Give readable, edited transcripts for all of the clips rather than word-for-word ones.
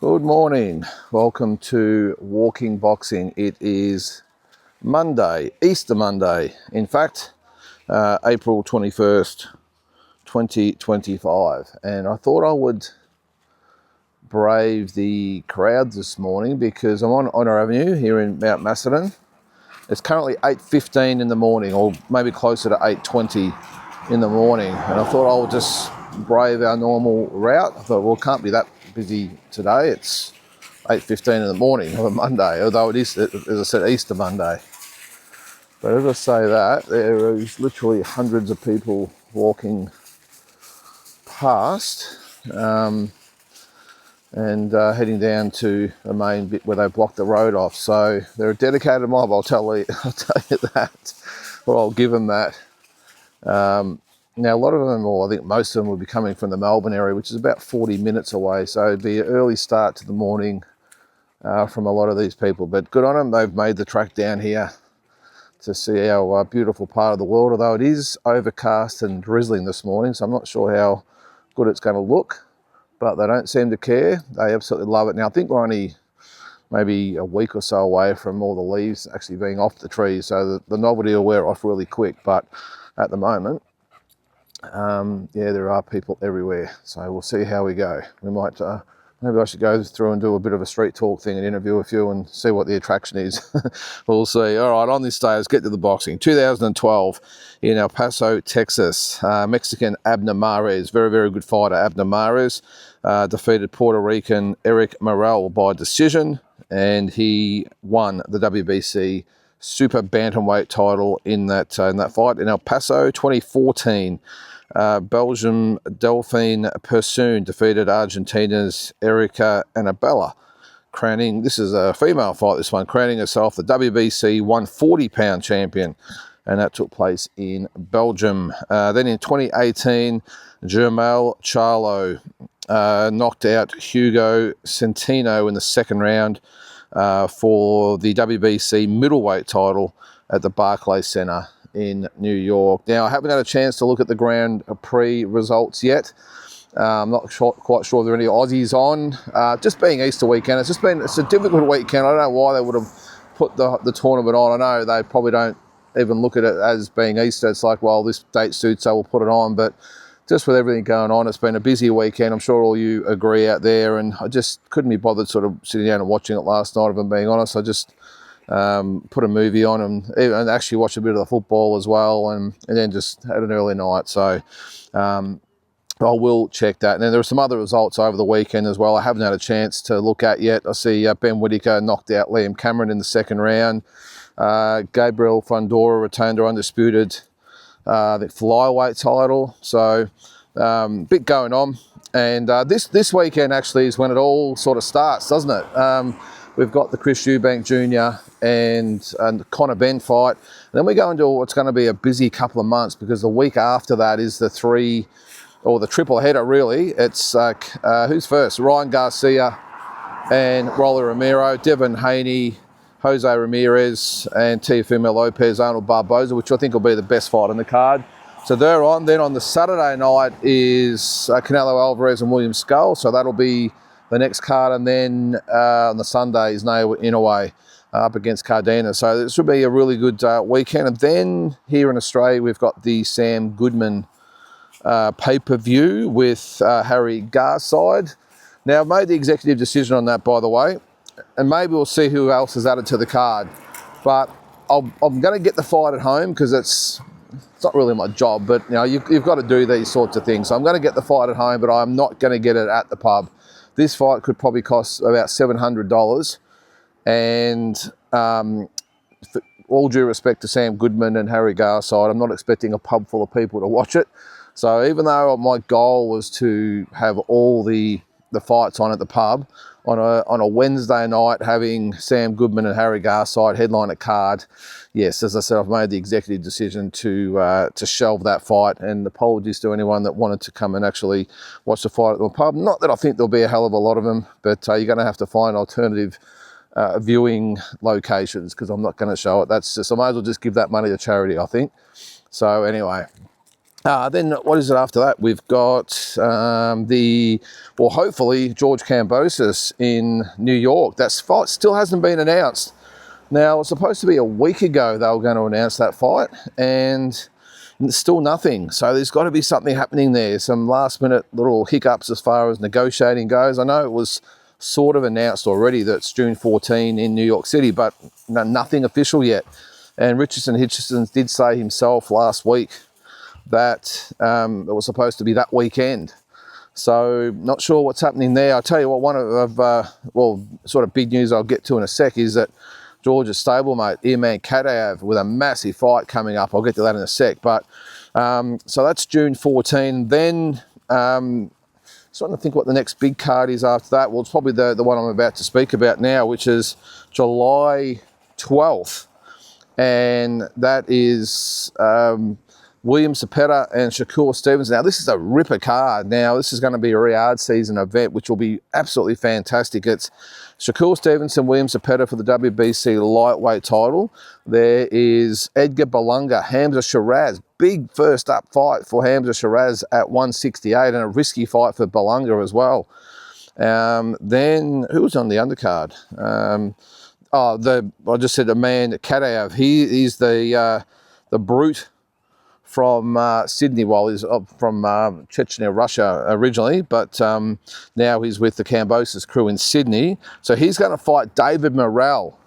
Good morning. Welcome to Walking Boxing. It is Monday, Easter Monday, in fact, April 21st, 2025. And I thought I would brave the crowd this morning because I'm on Honor Avenue here in Mount Macedon. It's currently 8:15 in the morning, or maybe closer to 8:20 in the morning. And I thought I would just brave our normal route. I thought, well, it can't be that busy today. It's 8:15 in the morning of a Monday, although it is, as I said, Easter Monday. But as I say that, there is literally hundreds of people walking past and heading down to the main bit where they blocked the road off. So they're a dedicated mob, I'll tell you that, or I'll give them that. Now, a lot of them, or I think most of them, will be coming from the Melbourne area, which is about 40 minutes away. So it'd be an early start to the morning from a lot of these people. But good on them, they've made the track down here to see our beautiful part of the world, although it is overcast and drizzling this morning, so I'm not sure how good it's going to look, but they don't seem to care. They absolutely love it. Now, I think we're only maybe a week or so away from all the leaves actually being off the trees, so the novelty will wear off really quick. But at the moment, yeah, there are people everywhere, so we'll see how we go. We might maybe I should go through and do a bit of a street talk thing and interview a few and see what the attraction is. We'll see. All right, on this day, let's get to the boxing. 2012 in El Paso, Texas. Mexican Abner Mares, very, very good fighter. Abner Mares defeated Puerto Rican Eric Morel by decision, and he won the WBC Super Bantamweight title in that fight in El Paso. 2014. Belgium Delphine Persoon defeated Argentina's Erica Anabella, crowning, this is a female fight, this one, crowning herself the WBC 140-pound champion, and that took place in Belgium. Then in 2018, Jermell Charlo knocked out Hugo Centeno in the second round for the WBC middleweight title at the Barclays Center in New York. Now, I haven't had a chance to look at the Grand Prix results yet. I'm not quite sure there are any Aussies on. Just being Easter weekend, it's a difficult weekend. I don't know why they would have put the tournament on. I know they probably don't even look at it as being Easter. It's like, well, this date suits, so we'll put it on. But just with everything going on, it's been a busy weekend. I'm sure all you agree out there. And I just couldn't be bothered sort of sitting down and watching it last night, if I'm being honest. I just put a movie on and actually watch a bit of the football as well, and then just had an early night. So I will check that. And then there were some other results over the weekend as well I haven't had a chance to look at yet. I see Ben Whittaker knocked out Liam Cameron in the second round. Gabriel Fundora retained her undisputed flyweight title. So bit going on. And this weekend actually is when it all sort of starts, doesn't it? We've got the Chris Eubank Jr. and Conor Benn fight. And then we go into what's going to be a busy couple of months, because the week after that is the triple header, really. It's who's first? Ryan Garcia and Rolly Romero, Devin Haney, Jose Ramirez, and Teofimo Lopez, Arnold Barboza, which I think will be the best fight on the card. So they're on. Then on the Saturday night is Canelo Alvarez and William Skull. So that'll be the next card. And then on the Sunday is Naoya Inoue up against Cardena. So this will be a really good weekend. And then here in Australia, we've got the Sam Goodman pay-per-view with Harry Garside. Now, I've made the executive decision on that, by the way, and maybe we'll see who else is added to the card. But I'm going to get the fight at home, because it's not really my job, but you know, you've got to do these sorts of things. So I'm going to get the fight at home, but I'm not going to get it at the pub. This fight could probably cost about $700. And for all due respect to Sam Goodman and Harry Garside, I'm not expecting a pub full of people to watch it. So even though my goal was to have all the fights on at the pub, on a Wednesday night, having Sam Goodman and Harry Garside headline a card, yes, as I said, I've made the executive decision to shelve that fight. And apologies to anyone that wanted to come and actually watch the fight at the pub. Not that I think there'll be a hell of a lot of them, but you're going to have to find alternative viewing locations, because I'm not going to show it. That's just, I might as well just give that money to charity, I think. So anyway, Then what is it after that? We've got hopefully George Kambosos in New York. That fight still hasn't been announced. Now, it's supposed to be a week ago they were going to announce that fight, and still nothing. So there's got to be something happening there. Some last minute little hiccups as far as negotiating goes. I know it was sort of announced already that it's June 14 in New York City, but nothing official yet. And Richardson Hitchison did say himself last week that it was supposed to be that weekend. So not sure what's happening there. I'll tell you what, one of sort of big news I'll get to in a sec is that George's stablemate, Irman Kadaev, with a massive fight coming up. I'll get to that in a sec. But so that's June 14. Then starting to think what the next big card is after that. Well, it's probably the one I'm about to speak about now, which is July 12th. And that is William Zepeda and Shakur Stevenson. Now, this is a ripper card. Now, this is going to be a Riyadh season event, which will be absolutely fantastic. It's Shakur Stevenson, William Zepeda for the WBC lightweight title. There is Edgar Berlanga, Hamza Shiraz. Big first up fight for Hamza Shiraz at 168, and a risky fight for Berlanga as well. Then, who was on the undercard? I just said Irman Kadaev. He's the brute from Sydney. Well, he's from Chechnya, Russia originally, but now he's with the Kambosos crew in Sydney. So he's going to fight David Morrell.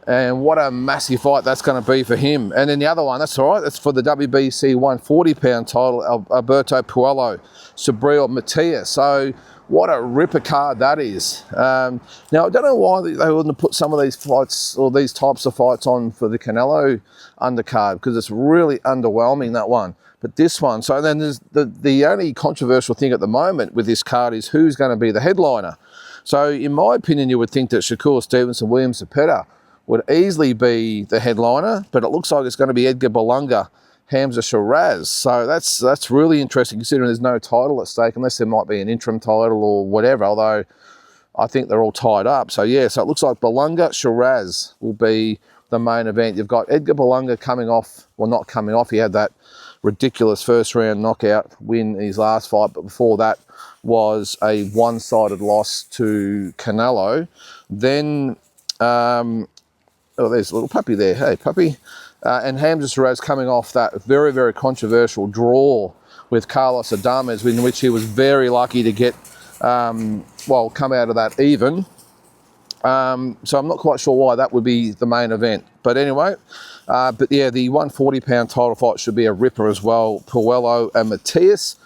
And what a massive fight that's going to be for him. And then the other one, that's all right, that's for the WBC 140-pound title, Alberto Puello, Subriel Matias. So what a ripper card that is. Now, I don't know why they wouldn't put some of these fights or these types of fights on for the Canelo undercard, because it's really underwhelming, that one. But this one, so then there's the only controversial thing at the moment with this card is who's going to be the headliner. So in my opinion, you would think that Shakur Stevenson, William Zepeda would easily be the headliner, but it looks like it's going to be Edgar Berlanga, Hamza Shiraz. So that's really interesting, considering there's no title at stake, unless there might be an interim title or whatever, although I think they're all tied up. So yeah, so it looks like Berlanga Shiraz will be the main event. You've got Edgar Berlanga coming off, well, not coming off, he had that ridiculous first round knockout win in his last fight, but before that was a one-sided loss to Canelo. Then there's a little puppy there. Hey, puppy. And Hamza Shiraz coming off that very, very controversial draw with Carlos Adames, in which he was very lucky to get, come out of that even. So I'm not quite sure why that would be the main event. But anyway, the 140-pound title fight should be a ripper as well. Puello and Matias.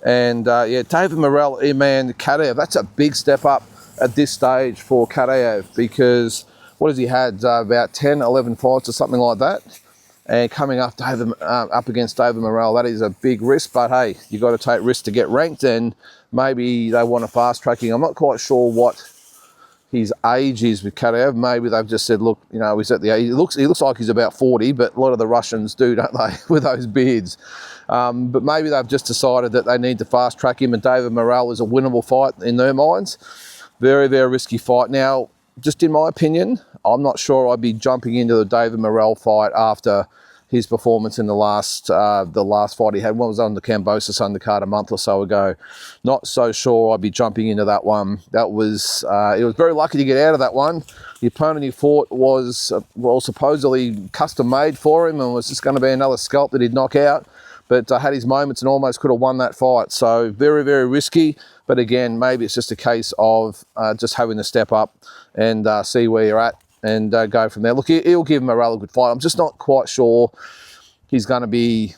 And David Morrell, Irman Kadaev. That's a big step up at this stage for Kadaev, because what has he had? About 10, 11 fights or something like that. And coming up against David Morrell, that is a big risk. But hey, you've got to take risks to get ranked, and maybe they want a fast tracking. I'm not quite sure what his age is with Kadaev. Maybe they've just said, look, he's at the age. He looks like he's about 40, but a lot of the Russians do, don't they, with those beards. But maybe they've just decided that they need to fast track him, and David Morrell is a winnable fight in their minds. Very, very risky fight. Now, just in my opinion, I'm not sure I'd be jumping into the David Morrell fight after his performance in the last fight he had. One was on the Kambosos undercard a month or so ago. Not so sure I'd be jumping into that one. That was he was very lucky to get out of that one. The opponent he fought was supposedly custom made for him, and was just going to be another scalp that he'd knock out. But had his moments and almost could have won that fight. So very, very risky. But again, maybe it's just a case of just having to step up and see where you're at and go from there. Look, he'll give Morrell a good fight. I'm just not quite sure he's going to be,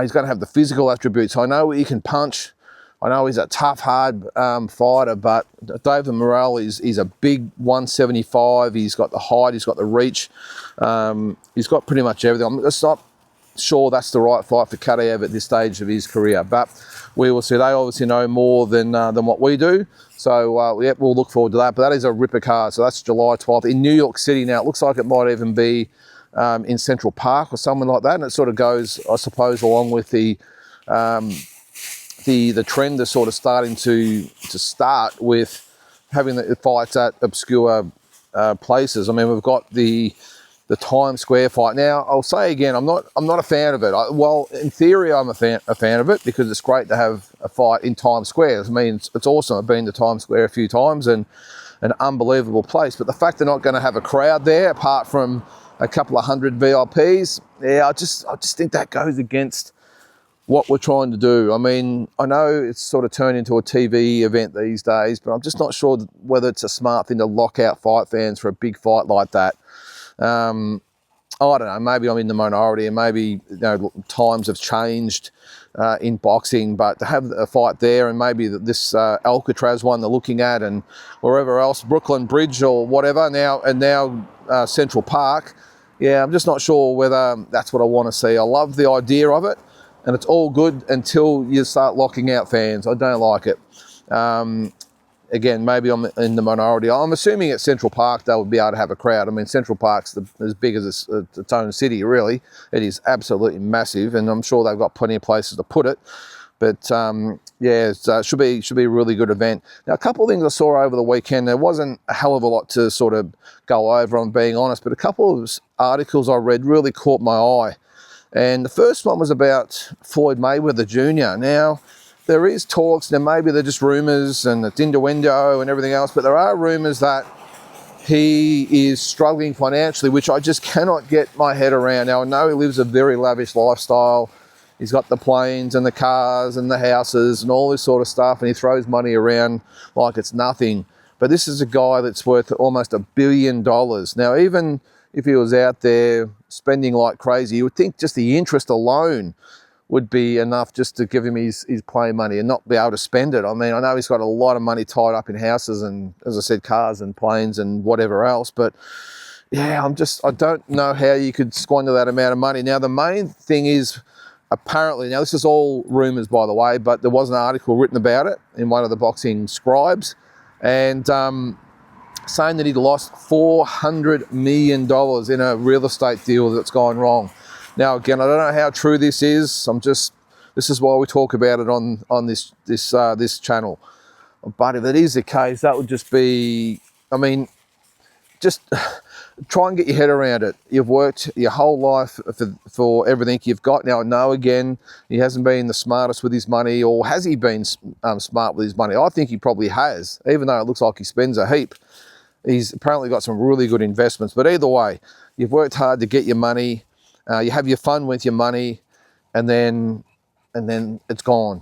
he's going to have the physical attributes. I know he can punch. I know he's a tough, hard fighter, but David Morrell is a big 175. He's got the height, he's got the reach. He's got pretty much everything. I'm just not sure that's the right fight for Kadaev at this stage of his career, but we will see. They obviously know more than what we do, so we'll look forward to that. But that is a ripper card. So that's July 12th in New York City. Now it looks like it might even be in Central Park or something like that, and it sort of goes, I suppose, along with the trend that's sort of starting to start with having the fights at obscure places. I mean, we've got the the Times Square fight. Now, I'll say again, I'm not a fan of it. Well, in theory, I'm a fan of it because it's great to have a fight in Times Square. I mean, it's awesome. I've been to Times Square a few times and an unbelievable place. But the fact they're not going to have a crowd there, apart from a couple of hundred VIPs, yeah, I just think that goes against what we're trying to do. I mean, I know it's sort of turned into a TV event these days, but I'm just not sure whether it's a smart thing to lock out fight fans for a big fight like that. I don't know, maybe I'm in the minority and maybe, you know, times have changed in boxing, but to have a fight there and maybe this Alcatraz one they're looking at and wherever else, Brooklyn Bridge or whatever now, and now Central Park, yeah, I'm just not sure whether that's what I want to see. I love the idea of it, and it's all good until you start locking out fans. I don't like it. Again, maybe I'm in the minority. I'm assuming at Central Park they would be able to have a crowd. I mean, Central Park's as big as its own city, really. It is absolutely massive, and I'm sure they've got plenty of places to put it. But yeah, it should be a really good event. Now, a couple of things I saw over the weekend. There wasn't a hell of a lot to sort of go over, I'm being honest, but a couple of articles I read really caught my eye. And the first one was about Floyd Mayweather Jr. Now, there is talks, now maybe they're just rumours and it's innuendo and everything else, but there are rumours that he is struggling financially, which I just cannot get my head around. Now, I know he lives a very lavish lifestyle. He's got the planes and the cars and the houses and all this sort of stuff, and he throws money around like it's nothing. But this is a guy that's worth almost $1 billion. Now, even if he was out there spending like crazy, you would think just the interest alone would be enough just to give him his play money and not be able to spend it. I mean, I know he's got a lot of money tied up in houses and, as I said, cars and planes and whatever else, but yeah, I don't know how you could squander that amount of money. Now, the main thing is, apparently, now this is all rumours by the way, but there was an article written about it in one of the boxing scribes, and saying that he'd lost $400 million in a real estate deal that's gone wrong. Now, again, I don't know how true this is. This is why we talk about it on this channel. But if it is the case, that would just be, I mean, just try and get your head around it. You've worked your whole life for everything you've got. Now, I know, again, he hasn't been the smartest with his money, or has he been smart with his money? I think he probably has, even though it looks like he spends a heap. He's apparently got some really good investments. But either way, you've worked hard to get your money. You have your fun with your money, and then it's gone.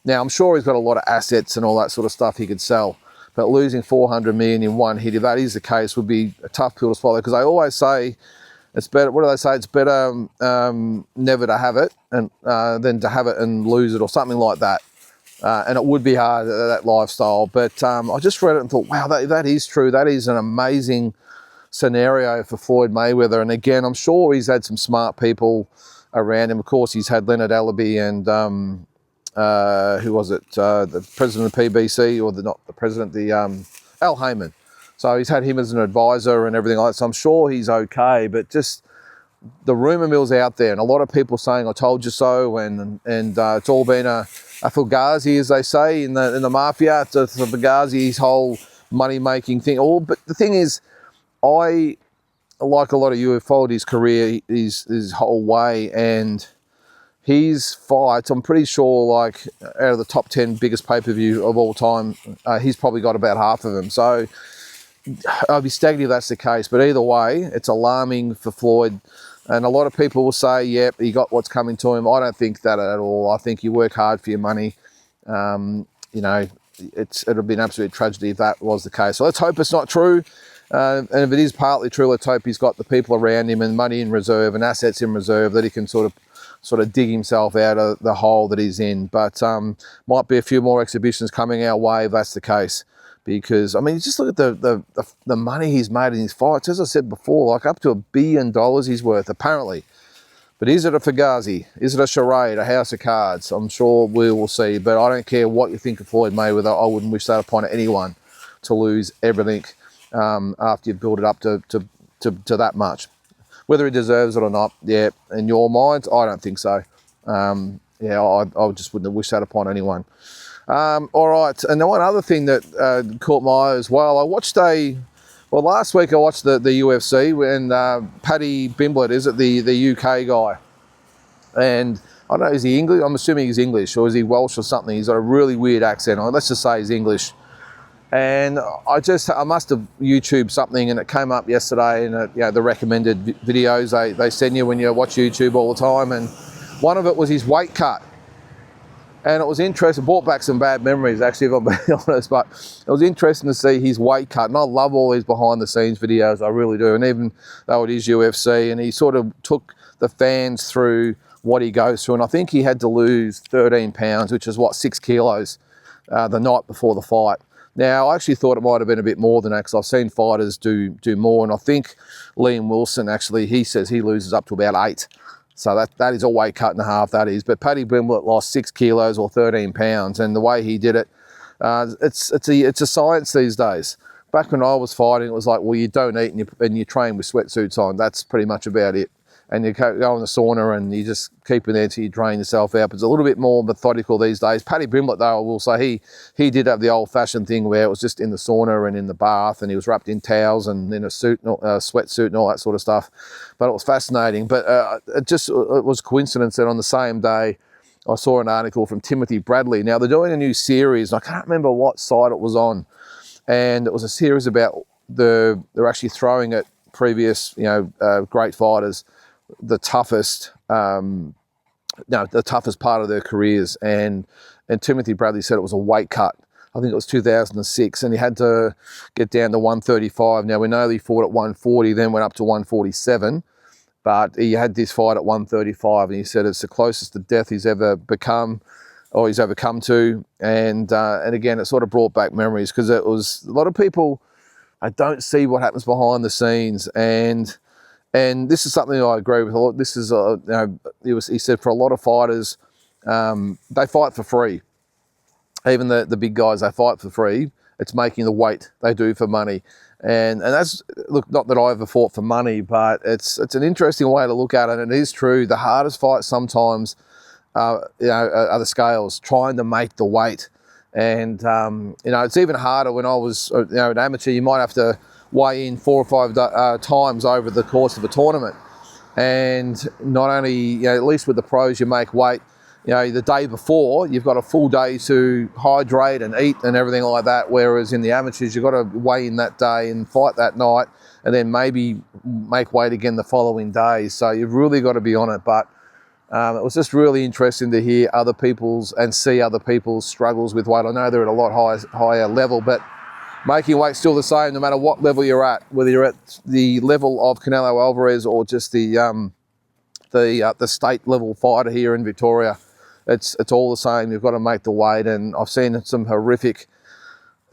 Now, I'm sure he's got a lot of assets and all that sort of stuff he could sell, but losing $400 million in one hit, if that is the case, would be a tough pill to swallow. Because I always say it's better. What do they say? It's better never to have it than to have it and lose it, or something like that. And it would be hard, that lifestyle. But I just read it and thought, wow, that is true. That is an amazing scenario for Floyd Mayweather. And again, I'm sure he's had some smart people around him. Of course, he's had Leonard Allaby and who was it? The president of PBC, or not the president, Al Heyman. So he's had him as an advisor and everything like that. So I'm sure he's okay. But just the rumour mill's out there, and a lot of people saying "I told you so," and it's all been a fugazi, as they say in the mafia. It's a fugazi, his whole money making thing. But the thing is, I, like a lot of you, have followed his career, his whole way, and his fights, I'm pretty sure, like, out of the top 10 biggest pay-per-view of all time, he's probably got about half of them. So I'd be staggered if that's the case. But either way, it's alarming for Floyd. And a lot of people will say, yep, he got what's coming to him. I don't think that at all. I think you work hard for your money. You know, it'll be an absolute tragedy if that was the case. So let's hope it's not true. And if it is partly true, let's hope he's got the people around him and money in reserve and assets in reserve that he can sort of dig himself out of the hole that he's in. But might be a few more exhibitions coming our way if that's the case. Because, I mean, just look at the money he's made in his fights. As I said before, like up to $1 billion he's worth, apparently. But is it a fugazi? Is it a charade, a house of cards? I'm sure we will see. But I don't care what you think of Floyd Mayweather. I wouldn't wish that upon anyone, to lose everything after you've built it up to that much. Whether he deserves it or not, yeah, in your minds, I don't think so. Yeah, I just wouldn't wish that upon anyone. All right, and the one other thing that caught my eye as well, I watched a Well, last week I watched the UFC when Paddy Pimblett, is it the UK guy? And I don't know, is he English? I'm assuming he's English, or is he Welsh or something? He's got a really weird accent. Let's just say he's English. And I must have YouTubed something, and it came up yesterday in the recommended videos they send you when you watch YouTube all the time. And one of it was his weight cut. And it was interesting, brought back some bad memories actually, if I'm being honest, but it was interesting to see his weight cut. And I love all these behind the scenes videos, I really do. And even though it is UFC, and he sort of took the fans through what he goes through. And I think he had to lose 13 pounds, which is 6 kilos, the night before the fight. Now, I actually thought it might have been a bit more than that, because I've seen fighters do more. And I think Liam Wilson, actually, he says he loses up to about 8. So that is a weight cut and a half, that is. But Paddy Pimblett lost 6 kilos or 13 pounds, and the way he did it, it's a science these days. Back when I was fighting, it was like, well, you don't eat and you train with sweatsuits on. That's pretty much about it. And you go in the sauna and you just keep it there till you drain yourself out. But it's a little bit more methodical these days. Paddy Pimblett, though, I will say, he did have the old-fashioned thing where it was just in the sauna and in the bath, and he was wrapped in towels and in a suit, sweatsuit and all that sort of stuff. But it was fascinating. But it was a coincidence that on the same day, I saw an article from Timothy Bradley. Now, they're doing a new series, and I can't remember what site it was on. And it was a series about they're actually throwing at previous, great fighters, the toughest part of their careers, and Timothy Bradley said it was a weight cut. I think it was 2006, and he had to get down to 135. Now, we know he fought at 140, then went up to 147, but he had this fight at 135, and he said it's the closest to death he's ever become, or he's ever come to. And again, it sort of brought back memories, because it was a lot of people, I don't see what happens behind the scenes. And this is something I agree with a lot. This is, he said for a lot of fighters, they fight for free. Even the big guys, they fight for free. It's making the weight they do for money. And that's, look, not that I ever fought for money, but it's an interesting way to look at it. And it is true, the hardest fights sometimes are the scales, trying to make the weight. And, it's even harder when I was, an amateur. You might have to weigh in 4 or 5 times over the course of a tournament. And not only, at least with the pros, you make weight, the day before, you've got a full day to hydrate and eat and everything like that. Whereas in the amateurs, you've got to weigh in that day and fight that night, and then maybe make weight again the following day. So you've really got to be on it. But it was just really interesting to hear see other people's struggles with weight. I know they're at a lot higher level, but making weight still the same, no matter what level you're at, whether you're at the level of Canelo Alvarez or just the state level fighter here in Victoria. It's all the same. You've got to make the weight, and I've seen some horrific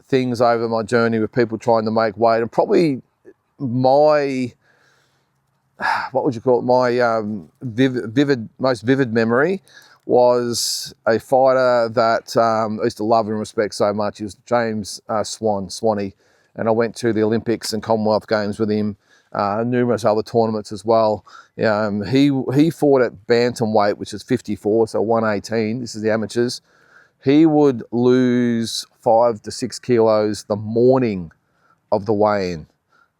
things over my journey with people trying to make weight. And probably my, what would you call it, my most vivid memory was a fighter that I used to love and respect so much. He was James Swanee, and I went to the Olympics and Commonwealth Games with him, numerous other tournaments as well. He fought at bantamweight, which is 54, so 118. This is the amateurs. He would lose 5 to 6 kilos the morning of the weigh-in,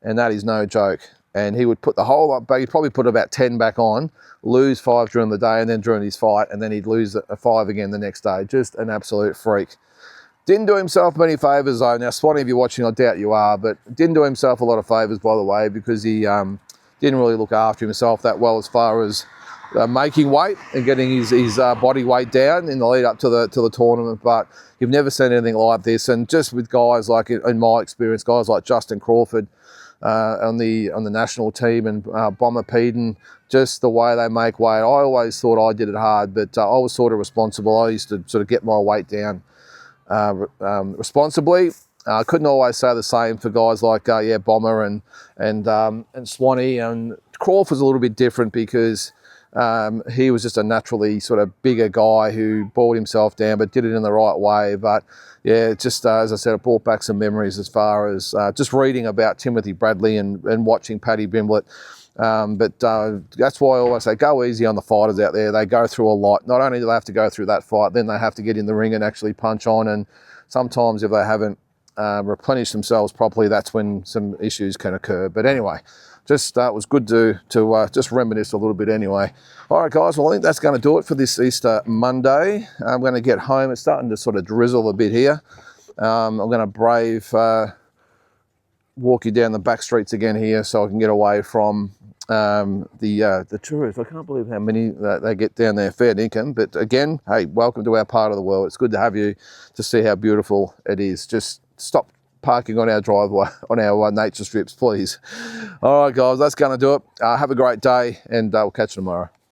and that is no joke. And he would put the whole up back. He'd probably put about 10 back on, lose 5 during the day, and then during his fight, and then he'd lose 5 again the next day. Just an absolute freak. Didn't do himself many favours though. Now, Swanee, if you're watching, I doubt you are, but didn't do himself a lot of favours, by the way, because he didn't really look after himself that well as far as making weight and getting his body weight down in the lead up to the tournament. But you've never seen anything like this. And just with guys like, in my experience, guys like Justin Crawford on the national team, and Bomber Peden, just the way they make weight. I always thought I did it hard, but I was sort of responsible. I used to sort of get my weight down responsibly. I couldn't always say the same for guys like Bomber and Swanee. And Crawford's a little bit different because he was just a naturally sort of bigger guy who brought himself down, but did it in the right way. But yeah, just as I said, it brought back some memories as far as just reading about Timothy Bradley and watching Paddy Pimblett. But that's why I always say go easy on the fighters out there. They go through a lot. Not only do they have to go through that fight, then they have to get in the ring and actually punch on. And sometimes if they haven't replenish themselves properly, that's when some issues can occur. But anyway, just it was good to just reminisce a little bit anyway. All right, guys, well, I think that's going to do it for this Easter Monday. I'm going to get home. It's starting to sort of drizzle a bit here. I'm going to brave walk you down the back streets again here so I can get away from the tourists. I can't believe how many they get down there, fair dinkum. But again, hey, welcome to our part of the world. It's good to have you to see how beautiful it is. Just stop parking on our driveway, on our nature strips, please. All right, guys, that's going to do it. Have a great day, and we'll catch you tomorrow.